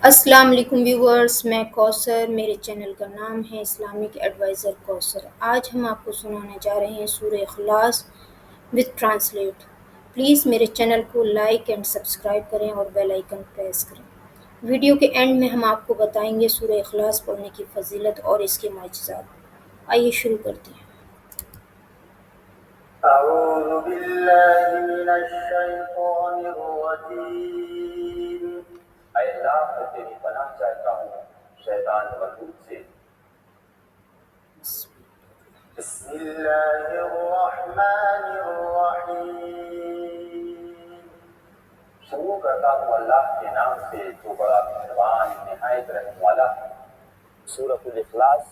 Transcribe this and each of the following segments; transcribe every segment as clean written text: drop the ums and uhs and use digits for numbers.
السلام علیکم ویورز، میں کوثر، میرے چینل کا نام ہے اسلامک ایڈوائزر کوثر۔ آج ہم آپ کو سنانے جا رہے ہیں سورہ اخلاص وتھ ٹرانسلیٹ۔ پلیز میرے چینل کو لائک اینڈ سبسکرائب کریں اور بیل آئیکن پریس کریں۔ ویڈیو کے اینڈ میں ہم آپ کو بتائیں گے سورہ اخلاص پڑھنے کی فضیلت اور اس کے معجزات۔ آئیے شروع کرتے ہیں۔ أعوذ بالله من الشيطان الرجيم اے اللہ میں تیری پناہ چاہتا ہوں شیطان مردود سے۔ بسم اللہ الرحمن الرحیم شروع کرتا ہوں اللہ کے نام سے جو بڑا مہربان نہایت رحم والا ہے۔ سورۃ الاخلاص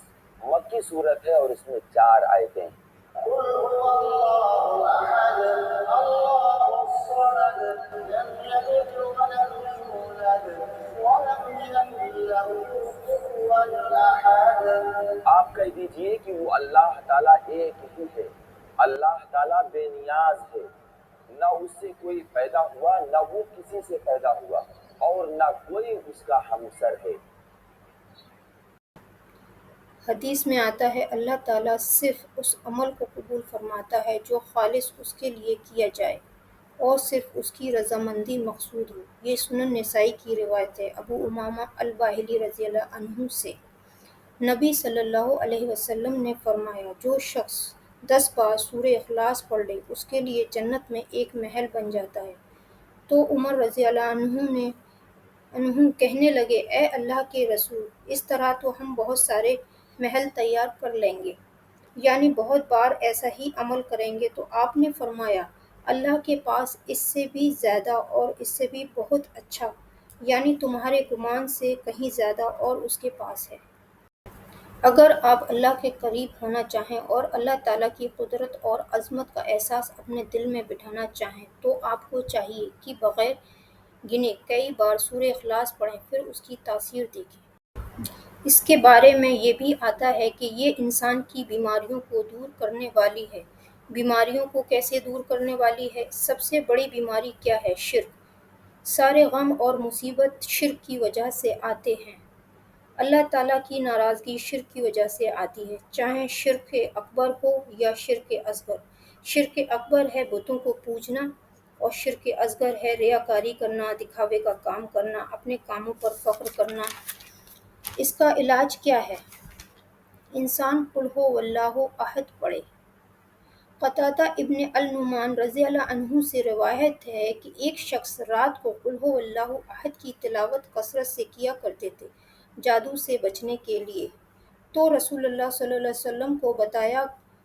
مکی سورت ہے اور اس میں 4 آیتیں ہیں۔ قل هو الله احد الله الصمد لم يلد ولم يولد ولم يكن له كفوا احد۔ آپ کہہ دیجئے کہ وہ اللہ تعالیٰ ایک ہی ہے، اللہ تعالیٰ بے نیاز ہے، نہ اس سے کوئی پیدا ہوا نہ وہ کسی سے پیدا ہوا اور نہ کوئی اس کا ہمسر ہے۔ حدیث میں آتا ہے اللہ تعالیٰ صرف اس عمل کو قبول فرماتا ہے جو خالص اس کے لیے کیا جائے اور صرف اس کی رضامندی مقصود ہو۔ یہ سنن نسائی کی روایت ہے۔ ابو امامہ الباہلی رضی اللہ عنہ سے نبی صلی اللہ علیہ وسلم نے فرمایا جو شخص 10 بار سورہ اخلاص پڑھ لے اس کے لیے جنت میں ایک محل بن جاتا ہے۔ تو عمر رضی اللہ عنہ کہنے لگے اے اللہ کے رسول، اس طرح تو ہم بہت سارے محل تیار کر لیں گے، یعنی بہت بار ایسا ہی عمل کریں گے۔ تو آپ نے فرمایا اللہ کے پاس اس سے بھی زیادہ اور اس سے بھی بہت اچھا، یعنی تمہارے گمان سے کہیں زیادہ اور اس کے پاس ہے۔ اگر آپ اللہ کے قریب ہونا چاہیں اور اللہ تعالیٰ کی قدرت اور عظمت کا احساس اپنے دل میں بٹھانا چاہیں تو آپ کو چاہیے کہ بغیر گنے کئی بار سورہ اخلاص پڑھیں، پھر اس کی تاثیر دیکھیں۔ اس کے بارے میں یہ بھی آتا ہے کہ یہ انسان کی بیماریوں کو دور کرنے والی ہے۔ بیماریوں کو کیسے دور کرنے والی ہے؟ سب سے بڑی بیماری کیا ہے؟ شرک۔ سارے غم اور مصیبت شرک کی وجہ سے آتے ہیں۔ اللہ تعالیٰ کی ناراضگی شرک کی وجہ سے آتی ہے، چاہے شرک اکبر ہو یا شرک اصغر۔ شرک اکبر ہے بتوں کو پوجنا اور شرک اصغر ہے ریاکاری کرنا، دکھاوے کا کام کرنا، اپنے کاموں پر فخر کرنا۔ اس کا علاج کیا ہے؟ انسان قل ہو اللہ احد پڑھے۔ قتادہ ابن النعمان رضی اللہ عنہ سے روایت ہے کہ ایک شخص رات کو قل ہو اللہ احد کی تلاوت کثرت سے کیا کرتے تھے جادو سے بچنے کے لیے۔ تو رسول اللہ صلی اللہ علیہ وسلم کو بتایا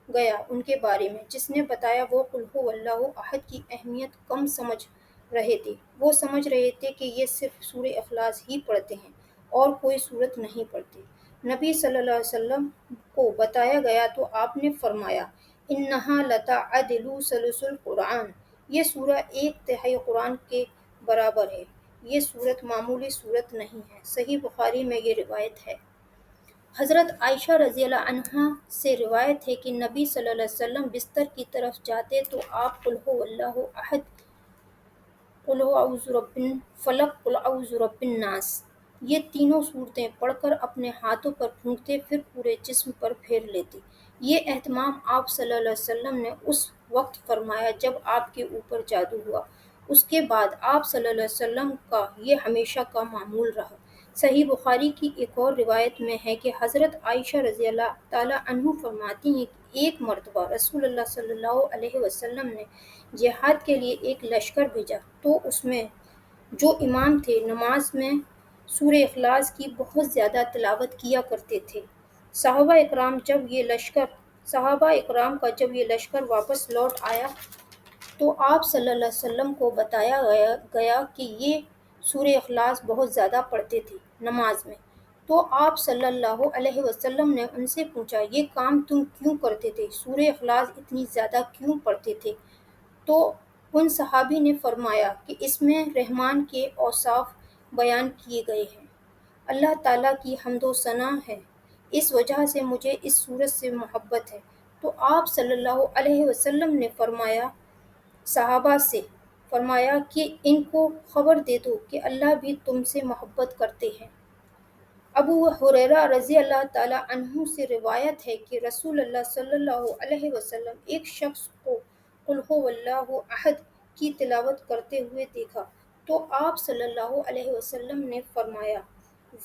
گیا ان کے بارے میں، جس نے بتایا وہ قل ہو اللہ احد کی اہمیت کم سمجھ رہے تھے۔ وہ سمجھ رہے تھے کہ یہ صرف سورہ اخلاص ہی پڑھتے ہیں اور کوئی سورت نہیں پڑھتے۔ نبی صلی اللہ علیہ وسلم کو بتایا گیا تو آپ نے فرمایا انہا لتعدل ثلث القرآن، یہ سورہ 1/3 قرآن کے برابر ہے۔ یہ سورت معمولی سورت نہیں ہے۔ صحیح بخاری میں یہ روایت ہے۔ حضرت عائشہ رضی اللہ عنہا سے روایت ہے کہ نبی صلی اللہ علیہ وسلم بستر کی طرف جاتے تو آپ قل ہو اللہ احد، قل اعوذ برب الفلق، قل اعوذ برب الناس، یہ تینوں صورتیں پڑھ کر اپنے ہاتھوں پر پھونکتے پھر پورے جسم پر پھیر لیتے۔ یہ اہتمام آپ صلی اللہ علیہ وسلم نے اس وقت فرمایا جب آپ کے اوپر جادو ہوا۔ اس کے بعد آپ صلی اللہ علیہ وسلم کا یہ ہمیشہ کا معمول رہا۔ صحیح بخاری کی ایک اور روایت میں ہے کہ حضرت عائشہ رضی اللہ تعالیٰ عنہ فرماتی ہیں کہ ایک مرتبہ رسول اللہ صلی اللہ علیہ وسلم نے جہاد کے لیے ایک لشکر بھیجا، تو اس میں جو امام تھے نماز میں سورہ اخلاص کی بہت زیادہ تلاوت کیا کرتے تھے۔ صحابہ اکرام کا جب یہ لشکر واپس لوٹ آیا تو آپ صلی اللہ علیہ وسلم کو بتایا گیا کہ یہ سورہ اخلاص بہت زیادہ پڑھتے تھے نماز میں۔ تو آپ صلی اللہ علیہ وسلم نے ان سے پوچھا یہ کام تم کیوں کرتے تھے؟ سورہ اخلاص اتنی زیادہ کیوں پڑھتے تھے؟ تو ان صحابی نے فرمایا کہ اس میں رحمان کے اوصاف بیان کیے گئے ہیں، اللہ تعالیٰ کی حمد و ثنا ہے، اس وجہ سے مجھے اس سورت سے محبت ہے۔ تو آپ صلی اللہ علیہ وسلم نے فرمایا صحابہ سے فرمایا کہ ان کو خبر دے دو کہ اللہ بھی تم سے محبت کرتے ہیں۔ ابو ہریرہ رضی اللہ تعالیٰ عنہ سے روایت ہے کہ رسول اللہ صلی اللہ علیہ وسلم ایک شخص کو قل هو اللہ احد کی تلاوت کرتے ہوئے دیکھا تو آپ صلی اللہ علیہ وسلم نے فرمایا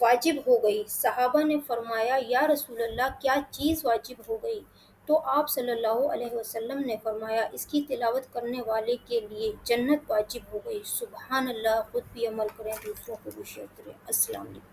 واجب ہو گئی۔ صحابہ نے فرمایا یا رسول اللہ کیا چیز واجب ہو گئی؟ تو آپ صلی اللہ علیہ وسلم نے فرمایا اس کی تلاوت کرنے والے کے لیے جنت واجب ہو گئی۔ سبحان اللہ، خود بھی عمل کریں، دوسروں کو بھی شیئر کریں۔ السلام علیکم۔